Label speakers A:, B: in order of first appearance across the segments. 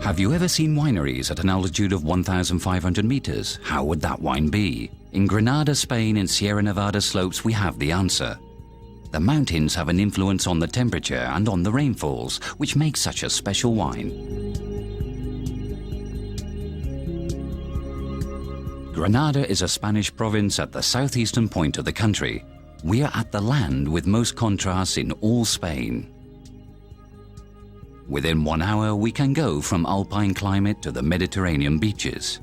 A: Have you ever seen wineries at an altitude of 1,500 meters? How would that wine be? In Granada, Spain, in Sierra Nevada slopes, we have the answer. The mountains have an influence on the temperature and on the rainfalls, which makes such a special wine. Granada is a Spanish province at the southeastern point of the country. We are at the land with most contrasts in all Spain. Within 1 hour, we can go from alpine climate to the Mediterranean beaches.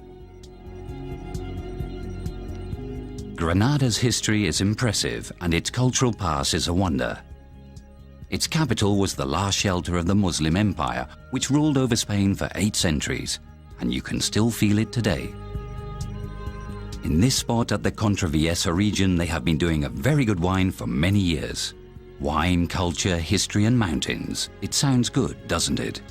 A: Granada's history is impressive and its cultural past is a wonder. Its capital was the last shelter of the Muslim Empire, which ruled over Spain for 8 centuries, and you can still feel it today. In this spot at the Contraviesa region, they have been doing a very good wine for many years. Wine, culture, history and mountains. It sounds good, doesn't it?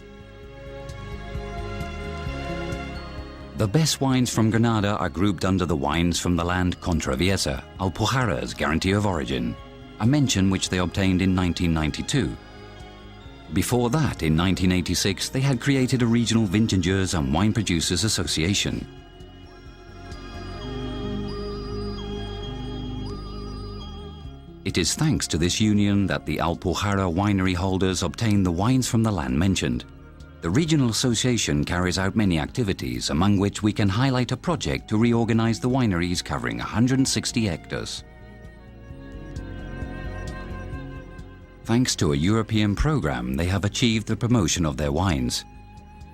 A: The best wines from Granada are grouped under the wines from the land Contraviesa, Alpujarra's guarantee of origin, a mention which they obtained in 1992. Before that, in 1986, they had created a regional vintagers and wine producers association. It is thanks to this union that the Alpujarra winery holders obtain the wines from the land mentioned. The regional association carries out many activities, among which we can highlight a project to reorganize the wineries covering 160 hectares. Thanks to a European program, they have achieved the promotion of their wines.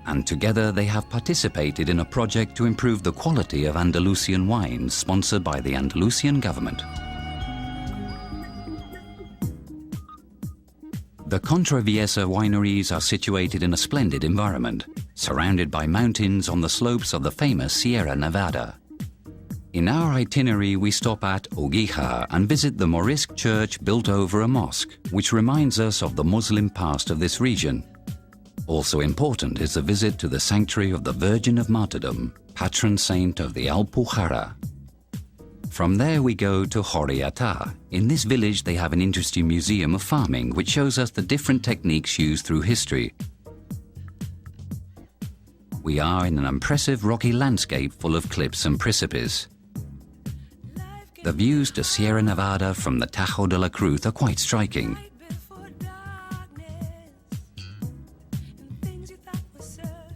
A: And together they have participated in a project to improve the quality of Andalusian wines sponsored by the Andalusian government. The Contraviesa wineries are situated in a splendid environment, surrounded by mountains on the slopes of the famous Sierra Nevada. In our itinerary, we stop at Oguija and visit the Morisque church built over a mosque, which reminds us of the Muslim past of this region. Also important is the visit to the sanctuary of the Virgin of Martyrdom, patron saint of the Alpujarra. From there we go to Jorriata. In this village they have an interesting museum of farming which shows us the different techniques used through history. We are in an impressive rocky landscape full of cliffs and precipices. The views to Sierra Nevada from the Tajo de la Cruz are quite striking.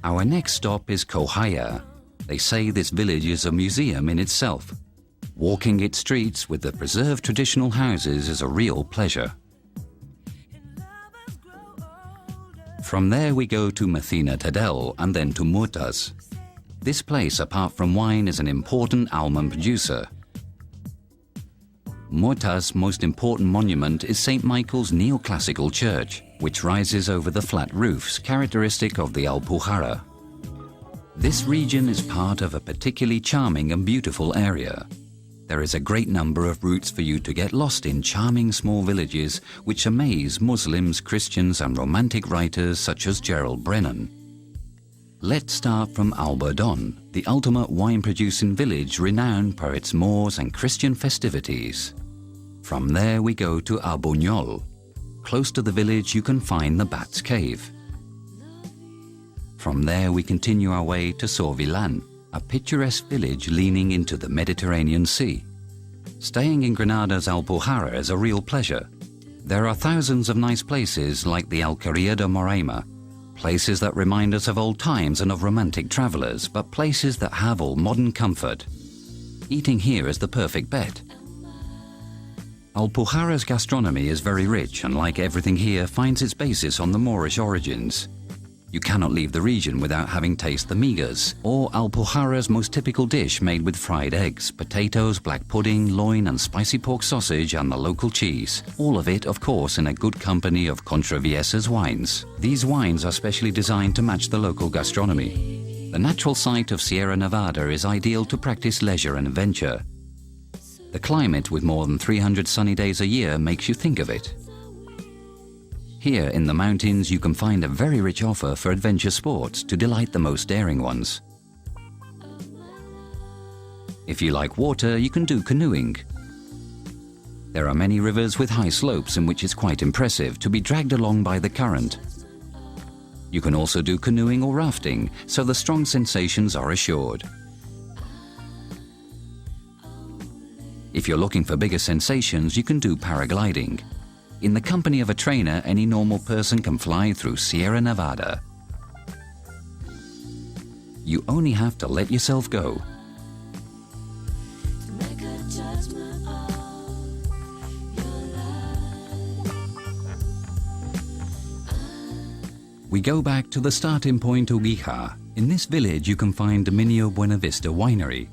A: Our next stop is Cojaya. They say this village is a museum in itself. Walking its streets with the preserved traditional houses is a real pleasure. From there we go to Medina Tadel and then to Murtas. This place, apart from wine, is an important almond producer. Murtas' most important monument is St. Michael's neoclassical church, which rises over the flat roofs, characteristic of the Alpujarra. This region is part of a particularly charming and beautiful area. There is a great number of routes for you to get lost in charming small villages which amaze Muslims, Christians and romantic writers such as Gerald Brennan. Let's start from Alberdon, the ultimate wine-producing village renowned for its Moors and Christian festivities. From there we go to Albuñol. Close to the village you can find the Bat's Cave. From there we continue our way to Sorvillan, a picturesque village leaning into the Mediterranean Sea. Staying in Granada's Alpujarra is a real pleasure. There are thousands of nice places like the Alquería de Moraima, places that remind us of old times and of romantic travelers, but places that have all modern comfort. Eating here is the perfect bet. Alpujarra's gastronomy is very rich and, like everything here, finds its basis on the Moorish origins. You cannot leave the region without having tasted the migas, or Alpujarra's most typical dish made with fried eggs, potatoes, black pudding, loin and spicy pork sausage and the local cheese. All of it, of course, in a good company of Contraviesa's wines. These wines are specially designed to match the local gastronomy. The natural site of Sierra Nevada is ideal to practice leisure and adventure. The climate, with more than 300 sunny days a year, makes you think of it. Here in the mountains you can find a very rich offer for adventure sports to delight the most daring ones. If you like water, you can do canoeing. There are many rivers with high slopes in which it's quite impressive to be dragged along by the current. You can also do canoeing or rafting, so the strong sensations are assured. If you're looking for bigger sensations, you can do paragliding. In the company of a trainer, any normal person can fly through Sierra Nevada. You only have to let yourself go. We go back to the starting point Uguija. In this village you can find Dominio Buenavista Winery.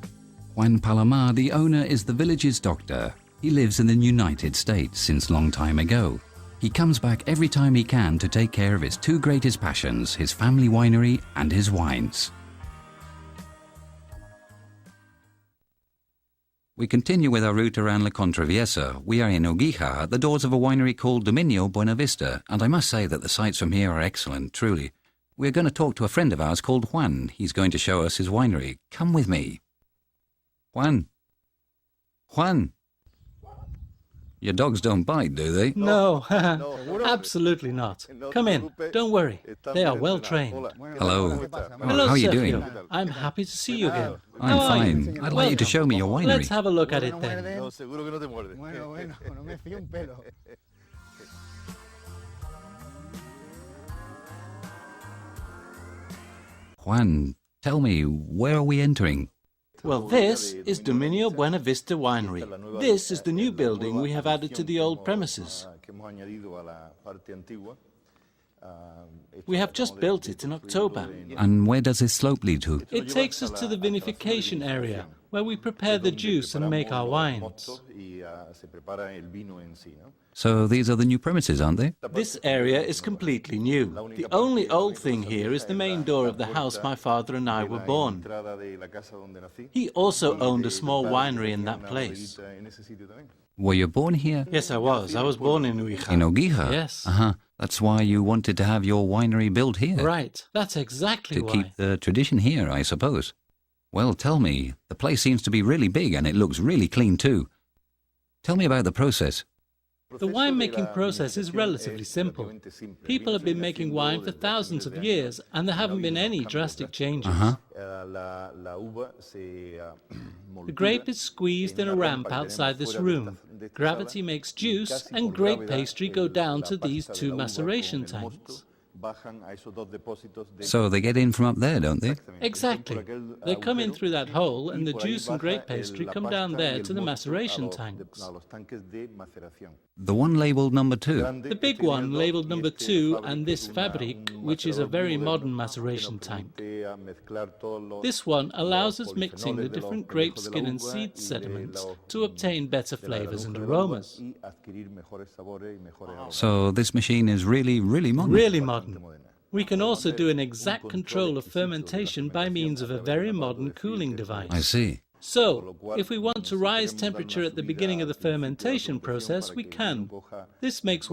A: Juan Palomar, the owner, is the village's doctor. He lives in the United States since long time ago. He comes back every time he can to take care of his two greatest passions, his family winery and his wines. We continue with our route around La Contraviesa. We are in Uguija at the doors of a winery called Dominio Buenavista, and I must say that the sights from here are excellent, truly. We're going to talk to a friend of ours called Juan. He's going to show us his winery. Come with me. Juan. Juan. Your dogs don't bite, do they?
B: No, absolutely not. Come in, don't worry. They are well trained.
A: Hello.
B: Hello,
A: how are you
B: Sergio.
A: doing?
B: I'm happy to see you again.
A: I'm
B: How are
A: fine.
B: you?
A: I'd like you to show me your winery.
B: Let's have a look at it then.
A: Juan, tell me, where are we entering?
B: Well, this is Dominio Buenavista Winery. This is the new building we have added to the old premises. We have just built it in October.
A: And where does this slope lead to?
B: It takes us to the vinification area, where we prepare the juice and make our wines.
A: So these are the new premises, aren't they?
B: This area is completely new. The only old thing here is the main door of the house my father and I were born. He also owned a small winery in that place.
A: Were you born here?
B: Yes, I was. I was born in Uguija.
A: In Uguija?
B: Yes.
A: That's why you wanted to have your winery built here?
B: Right. That's exactly why.
A: To keep the tradition here, I suppose. Well, tell me, the place seems to be really big and it looks really clean too. Tell me about the process.
B: The winemaking process is relatively simple. People have been making wine for thousands of years, and there haven't been any drastic changes. The grape is squeezed in a ramp outside this room. Gravity makes juice, and grape pastry go down to these two maceration tanks.
A: So they get in from up there, don't they?
B: Exactly. They come in through that hole, and the juice and grape pastry come down there to the maceration tanks.
A: The one labelled number 2.
B: The big one labelled number 2 and this Fabric, which is a very modern maceration tank. This one allows us mixing the different grape skin and seed sediments to obtain better flavours and aromas.
A: So this machine is really modern?
B: Really modern. We can also do an exact control of fermentation by means of a very modern cooling device.
A: I see.
B: So, if we want to rise temperature at the beginning of the fermentation process, we can. This makes